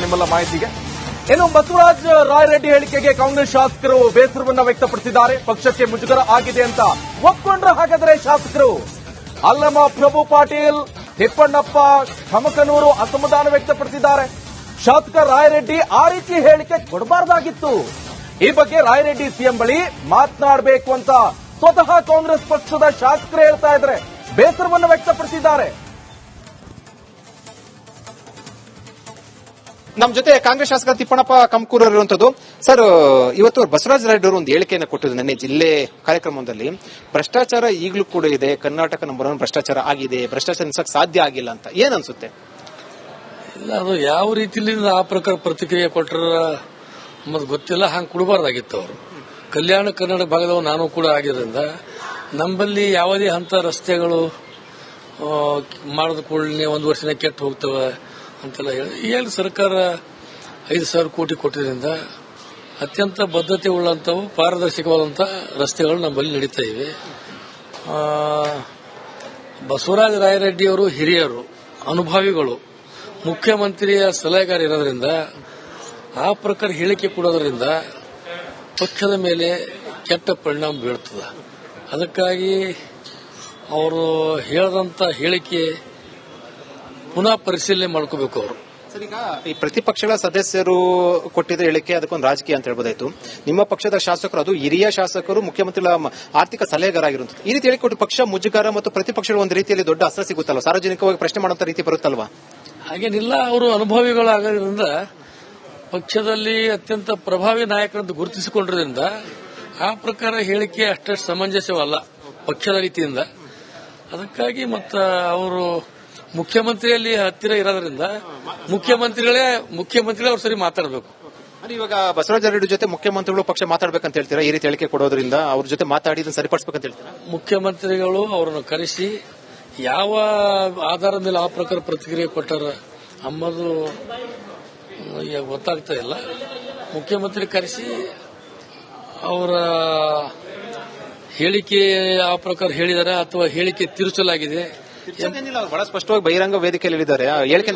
ನಿಮ್ಮೆಲ್ಲ ಮಾಹಿತಿಗೆ ಇನ್ನು ಬಸವರಾಜ ರಾಯರೆಡ್ಡಿ ಹೇಳಿಕೆಗೆ ಕಾಂಗ್ರೆಸ್ ಶಾಸಕರು ಬೇಸರವನ್ನ ವ್ಯಕ್ತಪಡಿಸಿದ್ದಾರೆ. ಪಕ್ಷಕ್ಕೆ ಮುಜುಗರ ಆಗಿದೆ ಅಂತ ಒಪ್ಕೊಂಡ್ರೆ ಹಾಗಾದ್ರೆ ಶಾಸಕರು ಅಲ್ಲಮ ಪ್ರಭು ಪಾಟೀಲ್, ತಿಪ್ಪಣ್ಣಪ್ಪ, ಖಮಕನೂರು ಅಸಮಾಧಾನ ವ್ಯಕ್ತಪಡಿಸಿದ್ದಾರೆ. ಶಾಸಕ ರಾಯರೆಡ್ಡಿ ಆ ರೀತಿ ಹೇಳಿಕೆ ಕೊಡಬಾರ್ದಾಗಿತ್ತು. ಈ ಬಗ್ಗೆ ರಾಯರೆಡ್ಡಿ ಸಿಎಂ ಬಳಿ ಮಾತನಾಡಬೇಕು ಅಂತ ಸ್ವತಃ ಕಾಂಗ್ರೆಸ್ ಪಕ್ಷದ ಶಾಸಕರು ಹೇಳ್ತಾ ಇದ್ದಾರೆ, ಬೇಸರವನ್ನು ವ್ಯಕ್ತಪಡಿಸಿದ್ದಾರೆ. ನಮ್ಮ ಜೊತೆ ಕಾಂಗ್ರೆಸ್ ಶಾಸಕ ತಿಪ್ಪಣ್ಣಪ್ಪ ಕಮಕೂರು ಇರುವಂತದ್ದು. ಸರ್, ಇವತ್ತು ಬಸವರಾಜ ರಾಯರೆಡ್ಡಿ ಅವರು ಒಂದು ಹೇಳಿಕೆಯನ್ನು ಕೊಟ್ಟಿದ್ದು ನನ್ನ ಜಿಲ್ಲೆ ಕಾರ್ಯಕ್ರಮದಲ್ಲಿ. ಭ್ರಷ್ಟಾಚಾರ ಈಗಲೂ ಕೂಡ ಇದೆ, ಕರ್ನಾಟಕ ನಂಬರ್ 1 ಭ್ರಷ್ಟಾಚಾರ ಆಗಿದೆ, ಭ್ರಷ್ಟಾಚಾರ ನಿಲ್ಸಕ್ಕೆ ಸಾಧ್ಯ ಆಗಿಲ್ಲ ಅಂತ ಏನ್ ಅನ್ಸುತ್ತೆ? ಇಲ್ಲ, ಅದು ಯಾವ ರೀತಿಯಲ್ಲಿ ಆ ಪ್ರಕಾರ ಪ್ರತಿಕ್ರಿಯೆ ಕೊಟ್ಟರ ನಮ್ಮದು ಗೊತ್ತಿಲ್ಲ. ಹಂಗೆ ಕೊಡಬಾರ್ದಾಗಿತ್ತು. ಅವರು ಕಲ್ಯಾಣ ಕರ್ನಾಟಕ ಭಾಗದವ ನಾನು ಕೂಡ ಆಗಿರೋದ್ರಿಂದ ನಮ್ಮಲ್ಲಿ ಯಾವುದೇ ಹಂತ ರಸ್ತೆಗಳು ಮಾಡಿದ ಕೂಡಲೇ 1 ವರ್ಷನೇ ಕೆಟ್ಟು ಹೋಗ್ತವೆ ಅಂತೆಲ್ಲ ಹೇಳಿ ಸರ್ಕಾರ 5,000 ಕೋಟಿ ಕೊಟ್ಟಿದ್ದರಿಂದ ಅತ್ಯಂತ ಬದ್ಧತೆ ಉಳ್ಳಂತವು ಪಾರದರ್ಶಕವಾದಂಥ ರಸ್ತೆಗಳು ನಮ್ಮಲ್ಲಿ ನಡೀತಾ ಇವೆ. ಬಸವರಾಜ ರಾಯರೆಡ್ಡಿ ಅವರು ಹಿರಿಯರು, ಅನುಭವಿಗಳು, ಮುಖ್ಯಮಂತ್ರಿಯ ಸಲಹೆಗಾರ ಇರೋದ್ರಿಂದ ಆ ಪ್ರಕಾರ ಹೇಳಿಕೆ ಕೊಡೋದ್ರಿಂದ ಪಕ್ಷದ ಮೇಲೆ ಕೆಟ್ಟ ಪರಿಣಾಮ ಬೀಳ್ತದೆ. ಅದಕ್ಕಾಗಿ ಅವರು ಹೇಳದಂತ ಹೇಳಿಕೆ ಪುನಃ ಪರಿಶೀಲನೆ ಮಾಡ್ಕೋಬೇಕು. ಅವರು ಸರ್, ಈಗ ಈ ಪ್ರತಿಪಕ್ಷಗಳ ಸದಸ್ಯರು ಕೊಟ್ಟಿದ್ದ ಹೇಳಿಕೆ ಅದಕ್ಕೊಂದು ರಾಜಕೀಯ ಅಂತ ಹೇಳ್ಬೋದಾಯ್ತು. ನಿಮ್ಮ ಪಕ್ಷದ ಶಾಸಕರು, ಅದು ಹಿರಿಯ ಶಾಸಕರು, ಮುಖ್ಯಮಂತ್ರಿಗಳ ಆರ್ಥಿಕ ಸಲಹೆಗಾರ ಆಗಿರುವಂತಹ ಈ ರೀತಿ ಹೇಳಿಕೊಟ್ಟು ಪಕ್ಷ ಮುಜುಗರ ಮತ್ತು ಪ್ರತಿಪಕ್ಷಗಳು ಒಂದು ರೀತಿಯಲ್ಲಿ ದೊಡ್ಡ ಅಸ್ತ್ರ ಸಿಗುತ್ತಲ್ವ, ಸಾರ್ವಜನಿಕವಾಗಿ ಪ್ರಶ್ನೆ ಮಾಡುವಂತ ರೀತಿ ಬರುತ್ತಲ್ವಾ? ಹಾಗೇನಿಲ್ಲ. ಅವರು ಅನುಭವಿಗಳಾಗೋದ್ರಿಂದ ಪಕ್ಷದಲ್ಲಿ ಅತ್ಯಂತ ಪ್ರಭಾವಿ ನಾಯಕರಂತ ಗುರುತಿಸಿಕೊಂಡಿರೋದ್ರಿಂದ ಆ ಪ್ರಕಾರ ಹೇಳಿಕೆ ಅಷ್ಟೇ ಸಮಂಜಸವಲ್ಲ ಪಕ್ಷದ ರೀತಿಯಿಂದ. ಅದಕ್ಕಾಗಿ ಮತ್ತ ಅವರು ಮುಖ್ಯಮಂತ್ರಿಯಲ್ಲಿ ಹತ್ತಿರ ಇರೋದ್ರಿಂದ ಮುಖ್ಯಮಂತ್ರಿಗಳೇ ಅವ್ರ ಸರಿ ಮಾತಾಡಬೇಕು. ಇವಾಗ ಬಸವರಾಜ ರೆಡ್ಡಿ ಜೊತೆ ಮುಖ್ಯಮಂತ್ರಿಗಳು ಪಕ್ಷ ಮಾತಾಡಬೇಕಂತ ಹೇಳ್ತೀರಾ? ಈ ರೀತಿ ಹೇಳಿಕೆ ಕೊಡೋದ್ರಿಂದ ಅವ್ರ ಜೊತೆ ಮಾತಾಡಿ ಇದನ್ನು ಸರಿಪಡಿಸಬೇಕಂತ ಹೇಳ್ತೀರಾ? ಮುಖ್ಯಮಂತ್ರಿಗಳು ಅವರನ್ನು ಕರೆಸಿ ಯಾವ ಆಧಾರದ ಮೇಲೆ ಆ ಪ್ರಕಾರ ಪ್ರತಿಕ್ರಿಯೆ ಕೊಟ್ಟಾರ ಅನ್ನೋದು ಗೊತ್ತಾಗ್ತಾ ಇಲ್ಲ. ಮುಖ್ಯಮಂತ್ರಿ ಕರೆಸಿ ಅವರ ಹೇಳಿಕೆ ಆ ಪ್ರಕಾರ ಹೇಳಿದಾರೆ ಅಥವಾ ಹೇಳಿಕೆ ತಿರುಚಲಾಗಿದೆ ಬಹಳ ಸ್ಪಷ್ಟವಾಗಿ ಬಹಿರಂಗ ವೇದಿಕೆಯಲ್ಲಿ ಹೇಳಿದ್ದಾರೆ. ಹೇಳಿಕೆ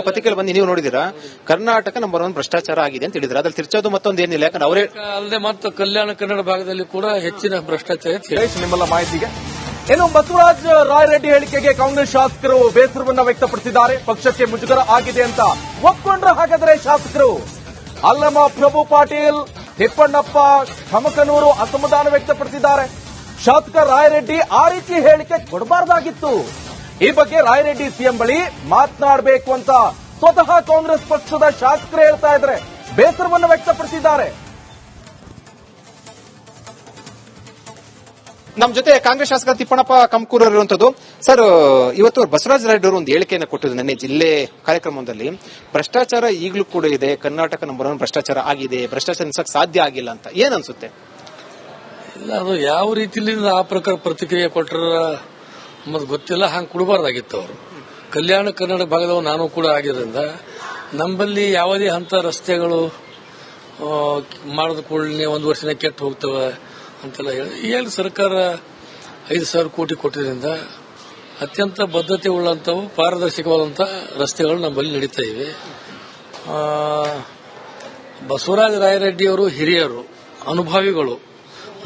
ಪತ್ರಿಕೆಯಲ್ಲಿ ಬಂದು ನೀವು ನೋಡಿದಿರಾ, ಕರ್ನಾಟಕ ನಂಬರ್ 1 ಭ್ರಷ್ಟಾಚಾರ ಆಗಿದೆ ಅಂತ ಹೇಳಿದ್ರೆ ಅದ್ರಲ್ಲಿ ತಿರ್ಚೋದು ಮತ್ತೊಂದು ಏನಿಲ್ಲ. ಯಾಕಂದ್ರೆ ಅವರೇ ಅಲ್ಲದೆ ಮತ್ತು ಕಲ್ಯಾಣ ಕನ್ನಡ ಭಾಗದಲ್ಲಿ ಕೂಡ ಹೆಚ್ಚಿನ ಭ್ರಷ್ಟಾಚಾರ. ನಿಮ್ಮೆಲ್ಲ ಮಾಹಿತಿಗೆ ಇನ್ನು ಬಸವರಾಜ ರಾಯರೆಡ್ಡಿ ಹೇಳಿಕೆಗೆ ಕಾಂಗ್ರೆಸ್ ಶಾಸಕರು ಬೇಸರವನ್ನ ವ್ಯಕ್ತಪಡಿಸಿದ್ದಾರೆ. ಪಕ್ಷಕ್ಕೆ ಮುಜುಗರ ಆಗಿದೆ ಅಂತ ಒಪ್ಕೊಂಡ್ರೆ ಹಾಗಾದ್ರೆ ಶಾಸಕರು ಅಲ್ಲಮ ಪ್ರಭು ಪಾಟೀಲ್, ತಿಪ್ಪಣ್ಣಪ್ಪ, ಖಮಕನೂರು ಅಸಮಾಧಾನ ವ್ಯಕ್ತಪಡಿಸಿದ್ದಾರೆ. ಶಾಸಕ ರಾಯರೆಡ್ಡಿ ಆ ರೀತಿ ಹೇಳಿಕೆ ಕೊಡಬಾರ್ದಾಗಿತ್ತು. ಈ ಬಗ್ಗೆ ರಾಯರೆಡ್ಡಿ ಸಿಎಂ ಬಳಿ ಮಾತನಾಡಬೇಕು ಅಂತ ಸ್ವತಃ ಕಾಂಗ್ರೆಸ್ ಪಕ್ಷದ ಶಾಸಕರು ಹೇಳ್ತಾ ಇದ್ದಾರೆ, ಬೇಸರವನ್ನು ವ್ಯಕ್ತಪಡಿಸಿದ್ದಾರೆ. ನಮ್ಮ ಜೊತೆ ಕಾಂಗ್ರೆಸ್ ಶಾಸಕ ತಿಪ್ಪಣ್ಣಪ್ಪ ಕಮಕೂರು ಇರುವಂತದ್ದು. ಸರ್, ಇವತ್ತು ಬಸವರಾಜ ರಾಯರೆಡ್ಡಿ ಅವರು ಒಂದು ಹೇಳಿಕೆಯನ್ನು ಕೊಟ್ಟಿದ್ದು ನನ್ನ ಜಿಲ್ಲೆ ಕಾರ್ಯಕ್ರಮದಲ್ಲಿ. ಭ್ರಷ್ಟಾಚಾರ ಈಗಲೂ ಕೂಡ ಇದೆ, ಕರ್ನಾಟಕ ನಂಬರ್ 1 ಭ್ರಷ್ಟಾಚಾರ ಆಗಿದೆ, ಭ್ರಷ್ಟಾಚಾರ ನಿಲ್ಸಕ್ಕೆ ಸಾಧ್ಯ ಆಗಿಲ್ಲ ಅಂತ ಏನ್ ಅನ್ಸುತ್ತೆ? ಇಲ್ಲ, ಅದು ಯಾವ ರೀತಿಯಲ್ಲಿ ಆ ಪ್ರಕಾರ ಪ್ರತಿಕ್ರಿಯೆ ಕೊಟ್ಟರ ನಮ್ಮದು ಗೊತ್ತಿಲ್ಲ. ಹಂಗೆ ಕೊಡಬಾರ್ದಾಗಿತ್ತು. ಅವರು ಕಲ್ಯಾಣ ಕರ್ನಾಟಕ ಭಾಗದವ ನಾನು ಕೂಡ ಆಗಿರೋದ್ರಿಂದ ನಮ್ಮಲ್ಲಿ ಯಾವುದೇ ಹಂತ ರಸ್ತೆಗಳು ಮಾಡಿದ ಕೂಡಲೇ 1 ವರ್ಷನೇ ಕೆಟ್ಟು ಹೋಗ್ತವೆ ಅಂತೆಲ್ಲ ಹೇಳಿ ಸರ್ಕಾರ 5,000 ಕೋಟಿ ಕೊಟ್ಟಿದ್ದರಿಂದ ಅತ್ಯಂತ ಬದ್ಧತೆ ಉಳ್ಳಂತವು ಪಾರದರ್ಶಕವಾದಂಥ ರಸ್ತೆಗಳು ನಮ್ಮಲ್ಲಿ ನಡೀತಾ ಇವೆ. ಬಸವರಾಜ ರಾಯರೆಡ್ಡಿ ಅವರು ಹಿರಿಯರು, ಅನುಭವಿಗಳು,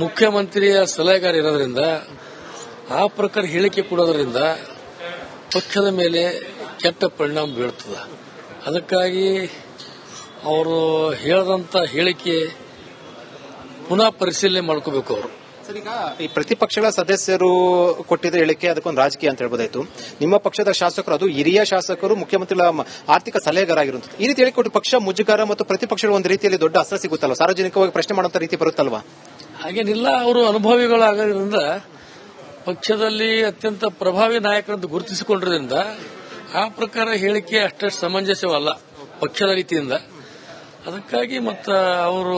ಮುಖ್ಯಮಂತ್ರಿಯ ಸಲಹೆಗಾರ ಇರೋದ್ರಿಂದ ಆ ಪ್ರಕಾರ ಹೇಳಿಕೆ ಕೊಡೋದ್ರಿಂದ ಪಕ್ಷದ ಮೇಲೆ ಕೆಟ್ಟ ಪರಿಣಾಮ ಬೀಳ್ತದೆ. ಅದಕ್ಕಾಗಿ ಅವರು ಹೇಳದಂತ ಹೇಳಿಕೆ ಪುನಃ ಪರಿಶೀಲನೆ ಮಾಡ್ಕೋಬೇಕು. ಅವರು ಸರ್, ಈಗ ಈ ಪ್ರತಿಪಕ್ಷಗಳ ಸದಸ್ಯರು ಕೊಟ್ಟಿದ್ದ ಹೇಳಿಕೆ ಅದಕ್ಕೊಂದು ರಾಜಕೀಯ ಅಂತ ಹೇಳ್ಬೋದಾಯ್ತು. ನಿಮ್ಮ ಪಕ್ಷದ ಶಾಸಕರು, ಅದು ಹಿರಿಯ ಶಾಸಕರು, ಮುಖ್ಯಮಂತ್ರಿಗಳ ಆರ್ಥಿಕ ಸಲಹೆಗಾರ ಆಗಿರುವಂತಹ ಈ ರೀತಿ ಹೇಳಿಕೊಟ್ಟು ಪಕ್ಷ ಮುಜುಗರ ಮತ್ತು ಪ್ರತಿಪಕ್ಷಗಳು ಒಂದು ರೀತಿಯಲ್ಲಿ ದೊಡ್ಡ ಅಸ್ತ್ರ ಸಿಗುತ್ತಲ್ವ, ಸಾರ್ವಜನಿಕವಾಗಿ ಪ್ರಶ್ನೆ ಮಾಡುವಂತ ರೀತಿ ಬರುತ್ತಲ್ವಾ? ಹಾಗೇನಿಲ್ಲ. ಅವರು ಅನುಭವಿಗಳಾಗೋದ್ರಿಂದ ಪಕ್ಷದಲ್ಲಿ ಅತ್ಯಂತ ಪ್ರಭಾವಿ ನಾಯಕರಂತ ಗುರುತಿಸಿಕೊಂಡಿರೋದ್ರಿಂದ ಆ ಪ್ರಕಾರ ಹೇಳಿಕೆ ಅಷ್ಟೇ ಸಮಂಜಸವಲ್ಲ ಪಕ್ಷದ ರೀತಿಯಿಂದ. ಅದಕ್ಕಾಗಿ ಮತ್ತ ಅವರು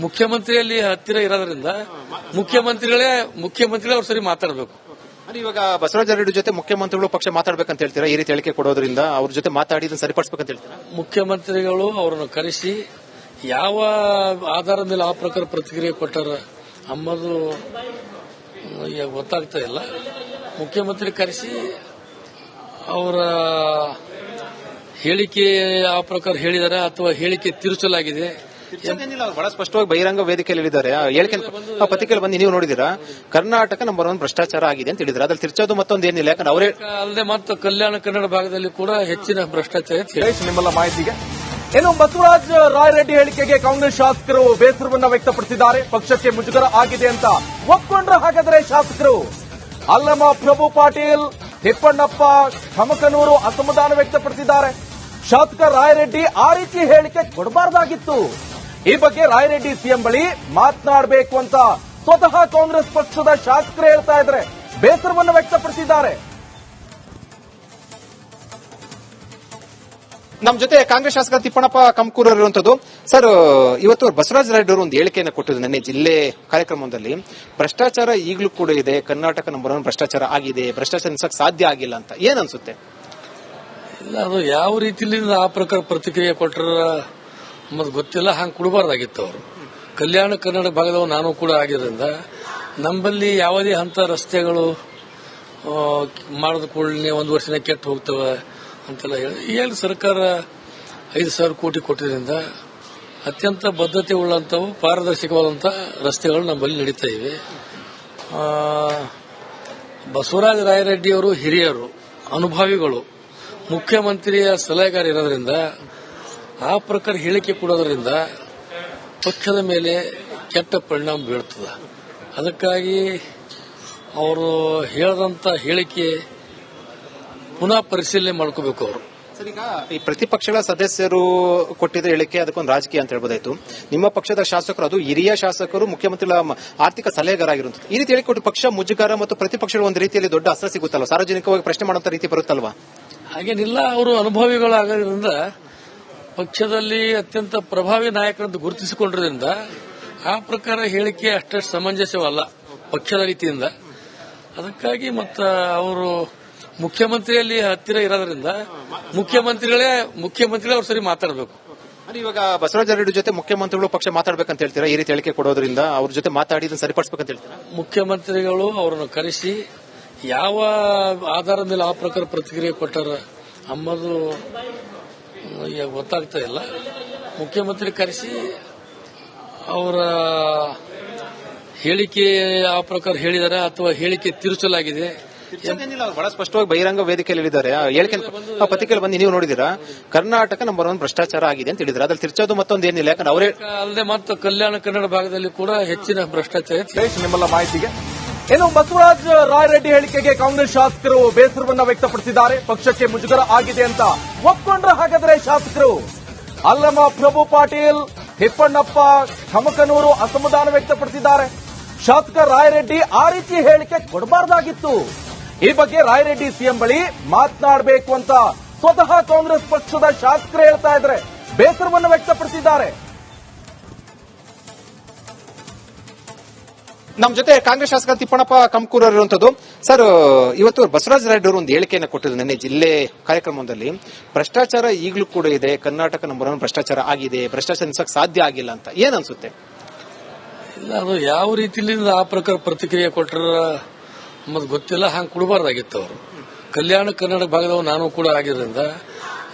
ಮುಖ್ಯಮಂತ್ರಿಯಲ್ಲಿ ಹತ್ತಿರ ಇರೋದ್ರಿಂದ ಮುಖ್ಯಮಂತ್ರಿಗಳೇ ಅವ್ರ ಸರಿ ಮಾತಾಡಬೇಕು. ಇವಾಗ ಬಸವರಾಜ ರೆಡ್ಡಿ ಜೊತೆ ಮುಖ್ಯಮಂತ್ರಿಗಳು ಪಕ್ಷ ಮಾತಾಡಬೇಕಂತ ಹೇಳ್ತೀರಾ? ಈ ರೀತಿ ಹೇಳಿಕೆ ಕೊಡೋದ್ರಿಂದ ಅವ್ರ ಜೊತೆ ಮಾತಾಡಿ ಇದನ್ನು ಸರಿಪಡಿಸಬೇಕಂತ ಹೇಳ್ತೀರಾ? ಮುಖ್ಯಮಂತ್ರಿಗಳು ಅವರನ್ನು ಕರೆಸಿ ಯಾವ ಆಧಾರದ ಮೇಲೆ ಆ ಪ್ರಕಾರ ಪ್ರತಿಕ್ರಿಯೆ ಕೊಟ್ಟಾರ ಅನ್ನೋದು ಗೊತ್ತಾಗ್ತಾ ಇಲ್ಲ. ಮುಖ್ಯಮಂತ್ರಿ ಕರೆಸಿ ಅವರ ಹೇಳಿಕೆ ಆ ಪ್ರಕಾರ ಹೇಳಿದಾರೆ ಅಥವಾ ಹೇಳಿಕೆ ತಿರುಚಲಾಗಿದೆ. ಏನಿಲ್ಲ, ಬಹಳ ಸ್ಪಷ್ಟವಾಗಿ ಬಹಿರಂಗ ವೇದಿಕೆಯಲ್ಲಿ ಹೇಳಿದ್ದಾರೆ. ಹೇಳಿಕೆ ಪತ್ರಿಕೆಯಲ್ಲಿ ಬಂದು ನೀವು ನೋಡಿದಿರಾ, ಕರ್ನಾಟಕ ನಂಬರ್ 1 ಭ್ರಷ್ಟಾಚಾರ ಆಗಿದೆ ಅಂತ ಹೇಳಿದ್ರೆ ಅದ್ರಲ್ಲಿ ತಿರ್ಚೋದು ಮತ್ತೊಂದು ಏನಿಲ್ಲ. ಯಾಕಂದ್ರೆ ಅವರೇ ಅಲ್ಲದೆ ಮತ್ತು ಕಲ್ಯಾಣ ಕನ್ನಡ ಭಾಗದಲ್ಲಿ ಕೂಡ ಹೆಚ್ಚಿನ ಭ್ರಷ್ಟಾಚಾರ ಇದೆ. ನಿಮ್ಮೆಲ್ಲ ಮಾಹಿತಿಗೆ ಇನ್ನು ಬಸವರಾಜ ರಾಯರೆಡ್ಡಿ ಹೇಳಿಕೆಗೆ ಕಾಂಗ್ರೆಸ್ ಶಾಸಕರು ಬೇಸರವನ್ನ ವ್ಯಕ್ತಪಡಿಸಿದ್ದಾರೆ. ಪಕ್ಷಕ್ಕೆ ಮುಜುಗರ ಆಗಿದೆ ಅಂತ ಒಪ್ಕೊಂಡ್ರೆ ಹಾಗಾದ್ರೆ ಶಾಸಕರು ಅಲ್ಲಮ ಪ್ರಭು ಪಾಟೀಲ್, ತಿಪ್ಪಣ್ಣಪ್ಪ, ಖಮಕನೂರು ಅಸಮಾಧಾನ ವ್ಯಕ್ತಪಡಿಸಿದ್ದಾರೆ. ಶಾಸಕ ರಾಯರೆಡ್ಡಿ ಆ ರೀತಿ ಹೇಳಿಕೆ ಕೊಡಬಾರ್ದಾಗಿತ್ತು. ಈ ಬಗ್ಗೆ ರಾಯರೆಡ್ಡಿ ಸಿಎಂ ಬಳಿ ಮಾತನಾಡಬೇಕು ಅಂತ ಸ್ವತಃ ಕಾಂಗ್ರೆಸ್ ಪಕ್ಷದ ಶಾಸಕರು ಹೇಳ್ತಾ ಇದ್ದಾರೆ, ಬೇಸರವನ್ನು ವ್ಯಕ್ತಪಡಿಸಿದ್ದಾರೆ. ನಮ್ಮ ಜೊತೆ ಕಾಂಗ್ರೆಸ್ ಶಾಸಕ ತಿಪ್ಪಣ್ಣಪ್ಪ ಕಮಕೂರು ಇರುವಂತದ್ದು. ಸರ್, ಇವತ್ತು ಬಸವರಾಜ ರಾಯರೆಡ್ಡಿ ಅವರು ಒಂದು ಹೇಳಿಕೆಯನ್ನು ಕೊಟ್ಟಿದ್ದು ನನ್ನ ಜಿಲ್ಲೆ ಕಾರ್ಯಕ್ರಮದಲ್ಲಿ. ಭ್ರಷ್ಟಾಚಾರ ಈಗಲೂ ಕೂಡ ಇದೆ, ಕರ್ನಾಟಕ ನಂಬರ್ 1 ಭ್ರಷ್ಟಾಚಾರ ಆಗಿದೆ, ಭ್ರಷ್ಟಾಚಾರ ನಿಲ್ಸಕ್ಕೆ ಸಾಧ್ಯ ಆಗಿಲ್ಲ ಅಂತ ಏನ್ ಅನ್ಸುತ್ತೆ? ಇಲ್ಲ, ಅದು ಯಾವ ರೀತಿಯಿಂದ ಆ ಪ್ರಕಾರ ಪ್ರತಿಕ್ರಿಯೆ ಕೊಟ್ಟರ ನಮ್ಮದು ಗೊತ್ತಿಲ್ಲ. ಹಂಗೆ ಕೊಡಬಾರ್ದಾಗಿತ್ತು ಅವರು. ಕಲ್ಯಾಣ ಕನ್ನಡ ಭಾಗದವ ನಾನು ಕೂಡ ಆಗಿರೋದ್ರಿಂದ ನಮ್ಮಲ್ಲಿ ಯಾವುದೇ ಹಂತ ರಸ್ತೆಗಳು ಮಾಡಿದ ಕೂಡಲೇ 1 ವರ್ಷನೇ ಕೆಟ್ಟು ಹೋಗ್ತವೆ ಅಂತೆಲ್ಲ ಹೇಳಿ ಸರ್ಕಾರ 5,000 ಕೋಟಿ ಕೊಟ್ಟಿದ್ದರಿಂದ ಅತ್ಯಂತ ಬದ್ಧತೆ ಉಳ್ಳಂತವು ಪಾರದರ್ಶಕವಾದಂಥ ರಸ್ತೆಗಳು ನಮ್ಮಲ್ಲಿ ನಡೀತಾ ಇವೆ. ಬಸವರಾಜ ರಾಯರೆಡ್ಡಿ ಅವರು ಹಿರಿಯರು, ಅನುಭವಿಗಳು, ಮುಖ್ಯಮಂತ್ರಿಯ ಸಲಹೆಗಾರ ಇರೋದ್ರಿಂದ ಆ ಪ್ರಕಾರ ಹೇಳಿಕೆ ಕೊಡೋದ್ರಿಂದ ಪಕ್ಷದ ಮೇಲೆ ಕೆಟ್ಟ ಪರಿಣಾಮ ಬೀಳ್ತದೆ. ಅದಕ್ಕಾಗಿ ಅವರು ಹೇಳದಂತ ಹೇಳಿಕೆ ಪುನಃ ಪರಿಶೀಲನೆ ಮಾಡ್ಕೋಬೇಕು ಅವರು. ಸರ್, ಈಗ ಈ ಪ್ರತಿಪಕ್ಷಗಳ ಸದಸ್ಯರು ಕೊಟ್ಟಿದ್ದ ಹೇಳಿಕೆ ಅದಕ್ಕೊಂದು ರಾಜಕೀಯ ಅಂತ ಹೇಳ್ಬೋದಾಯ್ತು. ನಿಮ್ಮ ಪಕ್ಷದ ಶಾಸಕರು, ಅದು ಹಿರಿಯ ಶಾಸಕರು, ಮುಖ್ಯಮಂತ್ರಿಗಳ ಆರ್ಥಿಕ ಸಲಹೆಗಾರ ಆಗಿರುವಂತ ಈ ರೀತಿ ಹೇಳಿಕೊಟ್ಟು ಪಕ್ಷ ಮುಜುಗರ ಮತ್ತು ಪ್ರತಿಪಕ್ಷಗಳು ಒಂದು ರೀತಿಯಲ್ಲಿ ದೊಡ್ಡ ಅಸ್ತ್ರ ಸಿಗುತ್ತಲ್ವ, ಸಾರ್ವಜನಿಕವಾಗಿ ಪ್ರಶ್ನೆ ಮಾಡುವಂತ ರೀತಿ ಬರುತ್ತಲ್ವಾ? ಹಾಗೇನಿಲ್ಲ, ಅವರು ಅನುಭವಿಗಳಾಗೋದ್ರಿಂದ ಪಕ್ಷದಲ್ಲಿ ಅತ್ಯಂತ ಪ್ರಭಾವಿ ನಾಯಕರಂತ ಗುರುತಿಸಿಕೊಂಡಿರೋದ್ರಿಂದ ಆ ಪ್ರಕಾರ ಹೇಳಿಕೆ ಅಷ್ಟೇ ಸಮಂಜಸವಲ್ಲ ಪಕ್ಷದ ರೀತಿಯಿಂದ. ಅದಕ್ಕಾಗಿ ಮತ್ತ ಅವರು ಮುಖ್ಯಮಂತ್ರಿಯಲ್ಲಿ ಹತ್ತಿರ ಇರೋದ್ರಿಂದ ಮುಖ್ಯಮಂತ್ರಿಗಳೇ ಅವ್ರ ಸರಿ ಮಾತಾಡಬೇಕು. ಇವಾಗ ಬಸವರಾಜ ರೆಡ್ಡಿ ಜೊತೆ ಮುಖ್ಯಮಂತ್ರಿಗಳು ಪಕ್ಷ ಮಾತಾಡಬೇಕಂತ ಹೇಳ್ತೀರಾ? ಈ ರೀತಿ ಹೇಳಿಕೆ ಕೊಡೋದ್ರಿಂದ ಅವ್ರ ಜೊತೆ ಮಾತಾಡಿ ಇದನ್ನು ಸರಿಪಡಿಸಬೇಕಂತ ಹೇಳ್ತೀರಾ? ಮುಖ್ಯಮಂತ್ರಿಗಳು ಅವರನ್ನು ಕರೆಸಿ ಯಾವ ಆಧಾರದ ಮೇಲೆ ಆ ಪ್ರಕಾರ ಪ್ರತಿಕ್ರಿಯೆ ಕೊಟ್ಟಾರ ಅನ್ನೋದು ಗೊತ್ತಾಗ್ತಾ ಇಲ್ಲ. ಮುಖ್ಯಮಂತ್ರಿ ಕರೆಸಿ ಅವರ ಹೇಳಿಕೆ ಆ ಪ್ರಕಾರ ಹೇಳಿದಾರೆ ಅಥವಾ ಹೇಳಿಕೆ ತಿರುಚಲಾಗಿದೆ. ಏನಿಲ್ಲ, ಬಹಳ ಸ್ಪಷ್ಟವಾಗಿ ಬಹಿರಂಗ ವೇದಿಕೆಯಲ್ಲಿ ಹೇಳಿದ್ದಾರೆ. ಹೇಳಿಕೆ ಪತ್ರಿಕೆಯಲ್ಲಿ ಬಂದು ನೀವು ನೋಡಿದಿರಾ, ಕರ್ನಾಟಕ ನಂಬರ್ 1 ಭ್ರಷ್ಟಾಚಾರ ಆಗಿದೆ ಅಂತ ಹೇಳಿದ್ರೆ ಅದ್ರಲ್ಲಿ ತಿರ್ಚೋದು ಮತ್ತೊಂದು ಏನಿಲ್ಲ. ಯಾಕಂದ್ರೆ ಅವರೇ ಅಲ್ಲದೆ ಮತ್ತು ಕಲ್ಯಾಣ ಕನ್ನಡ ಭಾಗದಲ್ಲಿ ಕೂಡ ಹೆಚ್ಚಿನ ಭ್ರಷ್ಟಾಚಾರ ಇದೆ. ನಿಮ್ಮೆಲ್ಲ ಮಾಹಿತಿಗೆ ಇನ್ನು ಬಸವರಾಜ ರಾಯರೆಡ್ಡಿ ಹೇಳಿಕೆಗೆ ಕಾಂಗ್ರೆಸ್ ಶಾಸಕರು ಬೇಸರವನ್ನ ವ್ಯಕ್ತಪಡಿಸಿದ್ದಾರೆ. ಪಕ್ಷಕ್ಕೆ ಮುಜುಗರ ಆಗಿದೆ ಅಂತ ಒಪ್ಕೊಂಡ್ರೆ ಹಾಗಾದ್ರೆ ಶಾಸಕರು ಅಲ್ಲಮ ಪ್ರಭು ಪಾಟೀಲ್, ತಿಪ್ಪಣ್ಣಪ್ಪ, ಖಮಕನೂರು ಅಸಮಾಧಾನ ವ್ಯಕ್ತಪಡಿಸಿದ್ದಾರೆ. ಶಾಸಕ ರಾಯರೆಡ್ಡಿ ಆ ರೀತಿ ಹೇಳಿಕೆ ಕೊಡಬಾರ್ದಾಗಿತ್ತು. ಈ ಬಗ್ಗೆ ರಾಯರೆಡ್ಡಿ ಸಿಎಂ ಬಳಿ ಮಾತನಾಡಬೇಕು ಅಂತ ಸ್ವತಃ ಕಾಂಗ್ರೆಸ್ ಪಕ್ಷದ ಶಾಸಕರು ಹೇಳ್ತಾ ಇದ್ದಾರೆ, ಬೇಸರವನ್ನು ವ್ಯಕ್ತಪಡಿಸಿದ್ದಾರೆ. ನಮ್ಮ ಜೊತೆ ಕಾಂಗ್ರೆಸ್ ಶಾಸಕ ತಿಪ್ಪಣ್ಣಪ್ಪ ಕಮಕೂರು ಇರುವಂತದ್ದು. ಸರ್, ಇವತ್ತು ಬಸವರಾಜ ರಾಯರೆಡ್ಡಿ ಅವರು ಒಂದು ಹೇಳಿಕೆಯನ್ನು ಕೊಟ್ಟಿದ್ದು ನನ್ನ ಜಿಲ್ಲೆ ಕಾರ್ಯಕ್ರಮದಲ್ಲಿ. ಭ್ರಷ್ಟಾಚಾರ ಈಗಲೂ ಕೂಡ ಇದೆ, ಕರ್ನಾಟಕ ನಂಬರ್ 1 ಭ್ರಷ್ಟಾಚಾರ ಆಗಿದೆ, ಭ್ರಷ್ಟಾಚಾರ ನಿಲ್ಸಕ್ಕೆ ಸಾಧ್ಯ ಆಗಿಲ್ಲ ಅಂತ ಏನ್ ಅನ್ಸುತ್ತೆ? ಇಲ್ಲ, ಅದು ಯಾವ ರೀತಿಯಿಂದ ಆ ಪ್ರಕಾರ ಪ್ರತಿಕ್ರಿಯೆ ಕೊಟ್ಟರ ನಮ್ಮದು ಗೊತ್ತಿಲ್ಲ. ಹಂಗೆ ಕೊಡಬಾರ್ದಾಗಿತ್ತು ಅವರು. ಕಲ್ಯಾಣ ಕನ್ನಡ ಭಾಗದವ ನಾನು ಕೂಡ ಆಗಿರೋದ್ರಿಂದ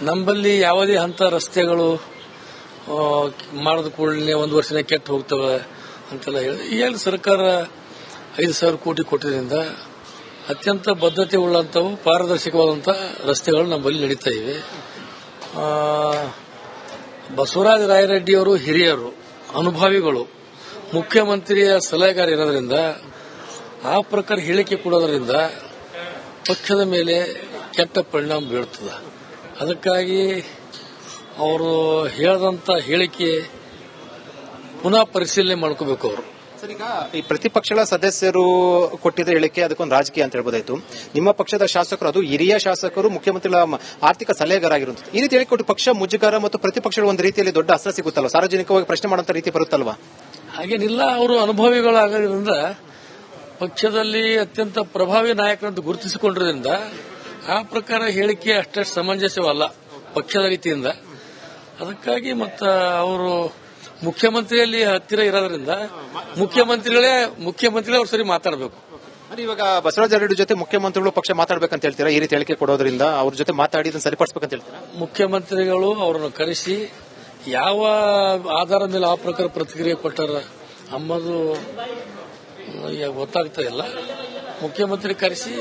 ನಮ್ಮಲ್ಲಿ ಯಾವುದೇ ಹಂತ ರಸ್ತೆಗಳು ಮಾಡಿದ ಕೂಡಲೇ 1 ವರ್ಷನೇ ಕೆಟ್ಟು ಹೋಗ್ತವೆ ಅಂತೆಲ್ಲ ಹೇಳಿ ಸರ್ಕಾರ 5,000 ಕೋಟಿ ಕೊಟ್ಟಿದ್ದರಿಂದ ಅತ್ಯಂತ ಬದ್ಧತೆ ಉಳ್ಳಂತವು ಪಾರದರ್ಶಕವಾದಂಥ ರಸ್ತೆಗಳು ನಮ್ಮಲ್ಲಿ ನಡೀತಾ ಇವೆ. ಬಸವರಾಜ ರಾಯರೆಡ್ಡಿ ಅವರು ಹಿರಿಯರು, ಅನುಭವಿಗಳು, ಮುಖ್ಯಮಂತ್ರಿಯ ಸಲಹೆಗಾರ ಇರೋದ್ರಿಂದ ಆ ಪ್ರಕಾರ ಹೇಳಿಕೆ ಕೊಡೋದ್ರಿಂದ ಪಕ್ಷದ ಮೇಲೆ ಕೆಟ್ಟ ಪರಿಣಾಮ ಬೀಳ್ತದೆ. ಅದಕ್ಕಾಗಿ ಅವರು ಹೇಳದಂತ ಹೇಳಿಕೆ ಪುನಃ ಪರಿಶೀಲನೆ ಮಾಡ್ಕೋಬೇಕು ಅವರು. ಸರ್, ಈಗ ಈ ಪ್ರತಿಪಕ್ಷಗಳ ಸದಸ್ಯರು ಕೊಟ್ಟಿದ್ದ ಹೇಳಿಕೆ ಅದಕ್ಕೊಂದು ರಾಜಕೀಯ ಅಂತ ಹೇಳ್ಬೋದಾಯ್ತು. ನಿಮ್ಮ ಪಕ್ಷದ ಶಾಸಕರು, ಅದು ಹಿರಿಯ ಶಾಸಕರು, ಮುಖ್ಯಮಂತ್ರಿಗಳ ಆರ್ಥಿಕ ಸಲಹೆಗಾರ ಆಗಿರುವಂತ ಈ ರೀತಿ ಹೇಳಿಕೊಟ್ಟು ಪಕ್ಷ ಮುಜುಗರ ಮತ್ತು ಪ್ರತಿಪಕ್ಷಗಳು ಒಂದು ರೀತಿಯಲ್ಲಿ ದೊಡ್ಡ ಅಸ್ತ್ರ ಸಿಗುತ್ತಲ್ವ, ಸಾರ್ವಜನಿಕವಾಗಿ ಪ್ರಶ್ನೆ ಮಾಡುವಂತ ರೀತಿ ಬರುತ್ತಲ್ವಾ? ಹಾಗೇನಿಲ್ಲ, ಅವರು ಅನುಭವಿಗಳಾಗೋದ್ರಿಂದ ಪಕ್ಷದಲ್ಲಿ ಅತ್ಯಂತ ಪ್ರಭಾವಿ ನಾಯಕರಂತ ಗುರುತಿಸಿಕೊಂಡಿರೋದ್ರಿಂದ ಆ ಪ್ರಕಾರ ಹೇಳಿಕೆ ಅಷ್ಟೇ ಸಮಂಜಸವಲ್ಲ ಪಕ್ಷದ ರೀತಿಯಿಂದ. ಅದಕ್ಕಾಗಿ ಮತ್ತ ಅವರು ಮುಖ್ಯಮಂತ್ರಿಯಲ್ಲಿ ಹತ್ತಿರ ಇರೋದ್ರಿಂದ ಮುಖ್ಯಮಂತ್ರಿಗಳೇ ಅವ್ರ ಸರಿ ಮಾತಾಡಬೇಕು. ಅಂದ್ರೆ ಇವಾಗ ಬಸವರಾಜ ರೆಡ್ಡಿ ಜೊತೆ ಮುಖ್ಯಮಂತ್ರಿಗಳು ಪಕ್ಷ ಮಾತಾಡ್ಬೇಕಂತ ಹೇಳ್ತೀರಾ? ಈ ರೀತಿ ಹೇಳಿಕೆ ಕೊಡೋದ್ರಿಂದ ಅವ್ರ ಜೊತೆ ಮಾತಾಡಿ ಇದನ್ನ ಸರಿಪಡಿಸಬೇಕಂತ ಹೇಳ್ತೀರಾ? ಮುಖ್ಯಮಂತ್ರಿಗಳು ಅವರನ್ನು ಕರೆಸಿ ಯಾವ ಆಧಾರದ ಮೇಲೆ ಆ ಪ್ರಕಾರ ಪ್ರತಿಕ್ರಿಯೆ ಕೊಟ್ಟಾರ ಅಂಬುದು ಈಗ ಗೊತ್ತಾಗ್ತಾ ಇಲ್ಲ. ಮುಖ್ಯಮಂತ್ರಿ ಕರೆಸಿ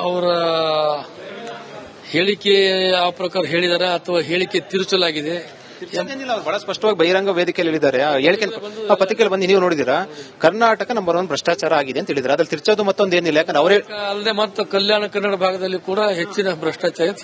ಅವರ ಹೇಳಿಕೆ ಆ ಪ್ರಕಾರ ಹೇಳಿದಾರ ಅಥವಾ ಹೇಳಿಕೆ ತಿರುಚಲಾಗಿದೆ ಏನಿಲ್ಲ, ಅವ್ರು ಬಹಳ ಸ್ಪಷ್ಟವಾಗಿ ಬಹಿರಂಗ ವೇದಿಕೆಯಲ್ಲಿ ಹೇಳಿದ್ದಾರೆ. ಆ ಹೇಳಿಕೆ ಪತ್ರಿಕೆಯಲ್ಲಿ ಬಂದು ನೀವು ನೋಡಿದಿರಾ, ಕರ್ನಾಟಕ ನಂಬರ್ 1 ಭ್ರಷ್ಟಾಚಾರ ಆಗಿದೆ ಅಂತ ಹೇಳಿದ್ರೆ ಅದ್ರಲ್ಲಿ ತಿರ್ಚೋದು ಮತ್ತೊಂದು ಏನಿಲ್ಲ. ಯಾಕಂದ್ರೆ ಅವರೇ ಅಲ್ಲದೆ ಮತ್ತು ಕಲ್ಯಾಣ ಕನ್ನಡ ಭಾಗದಲ್ಲಿ ಕೂಡ ಹೆಚ್ಚಿನ ಭ್ರಷ್ಟಾಚಾರ